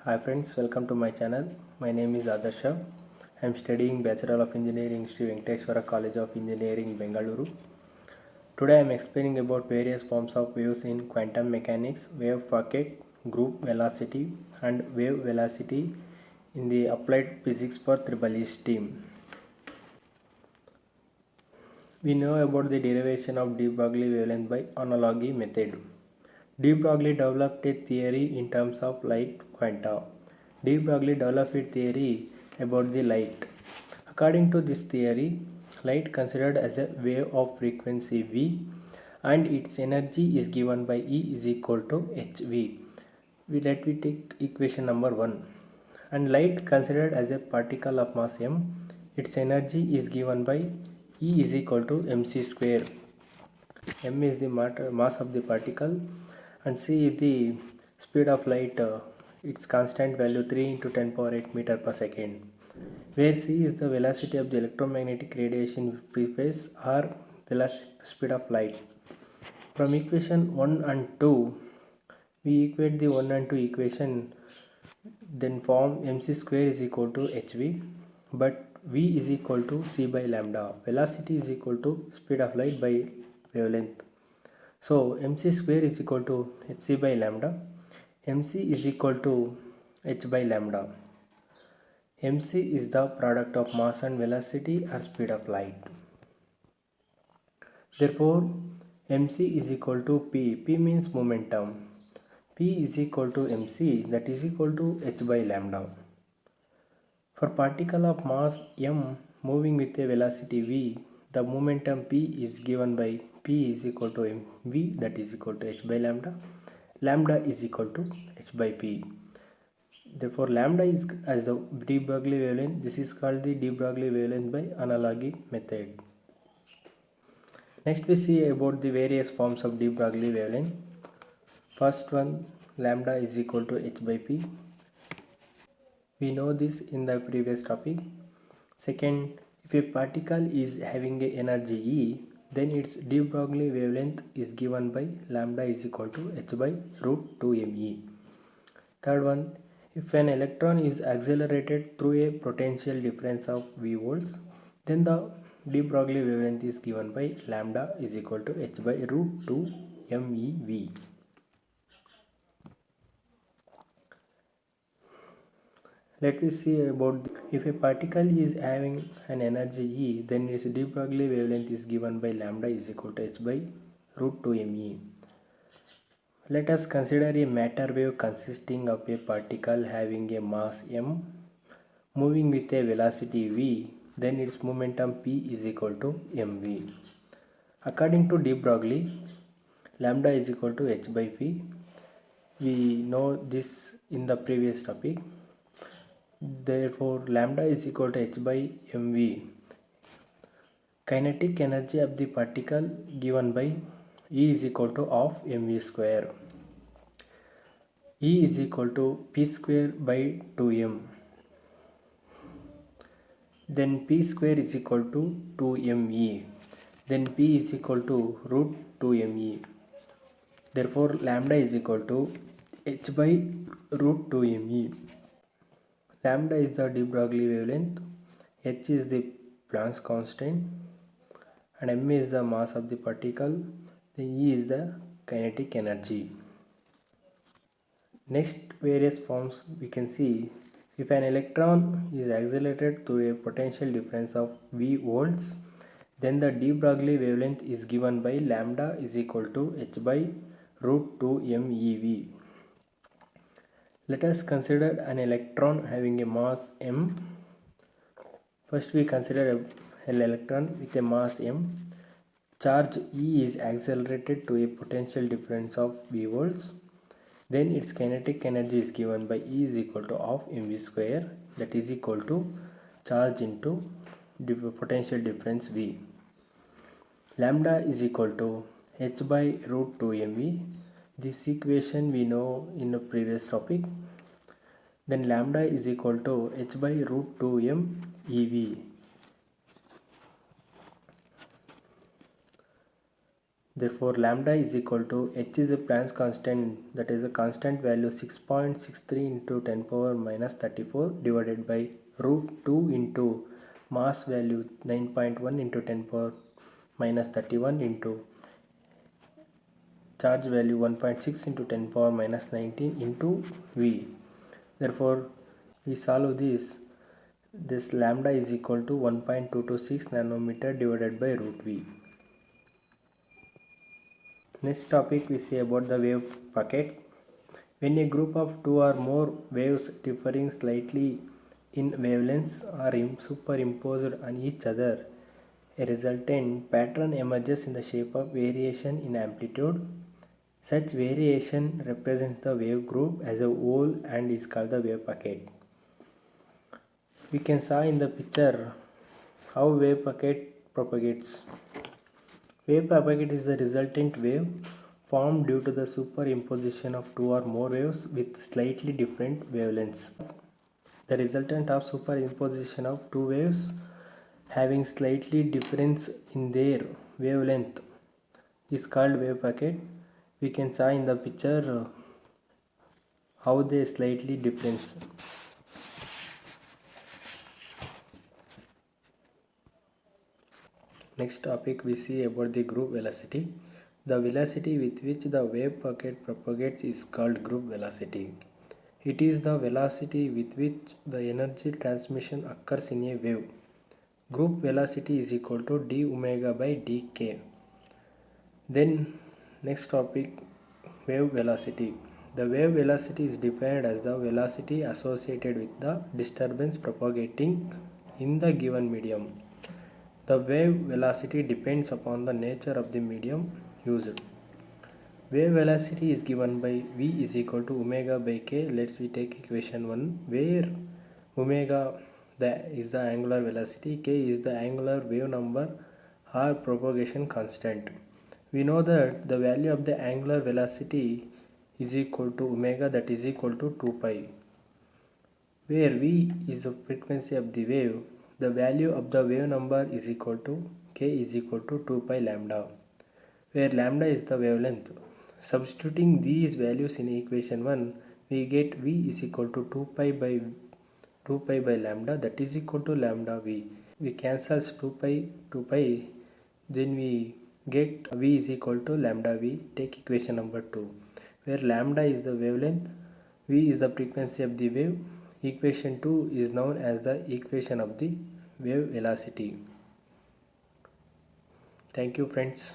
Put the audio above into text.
Hi friends, welcome to my channel. My name is Adarsha. I am studying Bachelor of Engineering Sri Venkateswara College of Engineering, Bengaluru. Today I am explaining about various forms of waves in quantum mechanics, wave packet, group velocity and wave velocity in the applied physics for EEE stream. We know about the derivation of de Broglie wavelength by analogy method. De Broglie developed a theory in terms of light quanta. De Broglie developed a theory about the light. According to this theory, light considered as a wave of frequency v and its energy is given by E is equal to hv. Let me take equation number 1. And light considered as a particle of mass m, its energy is given by E is equal to mc square. M is the mass of the particle and c is the speed of light, its constant value 3 into 10 power 8 meter per second, where c is the velocity of the electromagnetic radiation free space or speed of light. From equation 1 and 2, we equate the 1 and 2 equation, then form mc square is equal to hv, but v is equal to c by lambda. Velocity is equal to speed of light by wavelength. So mc square is equal to hc by lambda. Mc is equal to h by lambda. Mc is the product of mass and velocity or speed of light. Therefore, mc is equal to p. P means momentum. P is equal to mc, that is equal to h by lambda. For particle of mass m moving with a velocity v, the momentum p is given by p is equal to mv, that is equal to h by lambda. Lambda is equal to h by p. Therefore, lambda is as the de Broglie wavelength. This is called the de Broglie wavelength by analogy method. Next, we see about the various forms of de Broglie wavelength. First one, lambda is equal to h by p. We know this in the previous topic. Second, if a particle is having a energy E, then its de Broglie wavelength is given by lambda is equal to h by root 2 me. Third one, if an electron is accelerated through a potential difference of v volts, then the de Broglie wavelength is given by lambda is equal to h by root 2 mev. Let us see about if a particle is having an energy E, then its de Broglie wavelength is given by lambda is equal to h by root 2 me. Let us consider a matter wave consisting of a particle having a mass m moving with a velocity v, then its momentum p is equal to mv. According to de Broglie, lambda is equal to h by p. We know this in the previous topic. Therefore, lambda is equal to h by mv. Kinetic energy of the particle given by E is equal to half mv square. E is equal to p square by 2m. Then p square is equal to 2me. Then p is equal to root 2me. Therefore, lambda is equal to h by root 2me. Lambda is the de Broglie wavelength, h is the Planck's constant, and m is the mass of the particle, then E is the kinetic energy. Next, various forms we can see. If an electron is accelerated through a potential difference of v volts, then the de Broglie wavelength is given by lambda is equal to h by root 2 mev. Let us consider an electron having a mass m. First, we consider an electron with a mass m. Charge E is accelerated to a potential difference of v volts. Then its kinetic energy is given by E is equal to half mv square, that is equal to charge into potential difference v. Lambda is equal to h by root 2 mv. This equation we know in the previous topic. Then lambda is equal to h by root 2 m ev. Therefore, lambda is equal to h is a Planck's constant, that is a constant value 6.63 into 10 power minus 34 divided by root 2 into mass value 9.1 into 10 power minus 31 into charge value 1.6 into 10 power minus 19 into V. Therefore, we solve this lambda is equal to 1.226 nanometer divided by root V. Next topic we see about the wave packet. When a group of two or more waves differing slightly in wavelengths are superimposed on each other, a resultant pattern emerges in the shape of variation in amplitude. Such variation represents the wave group as a whole and is called the wave packet. We can see in the picture how wave packet propagates. Wave packet is the resultant wave formed due to the superimposition of two or more waves with slightly different wavelengths. The resultant of superimposition of two waves having slightly difference in their wavelength is called wave packet. We can see in the picture how they slightly difference. Next topic we see about the group velocity. The velocity with which the wave packet propagates is called group velocity. It is the velocity with which the energy transmission occurs in a wave. Group velocity is equal to d omega by dk. Then next topic, wave velocity. The wave velocity is defined as the velocity associated with the disturbance propagating in the given medium. The wave velocity depends upon the nature of the medium used. Wave velocity is given by v is equal to omega by k. Let's we take equation 1 where omega is the angular velocity, k is the angular wave number or propagation constant. We know that the value of the angular velocity is equal to omega, that is equal to 2 pi, where v is the frequency of the wave. The value of the wave number is equal to k is equal to 2 pi lambda, where lambda is the wavelength. Substituting these values in equation 1, we get v is equal to 2 pi by lambda, that is equal to lambda v. We cancel 2 pi, then we get v is equal to lambda v. Take equation number 2, where lambda is the wavelength, v is the frequency of the wave. Equation 2 is known as the equation of the wave velocity. Thank you friends.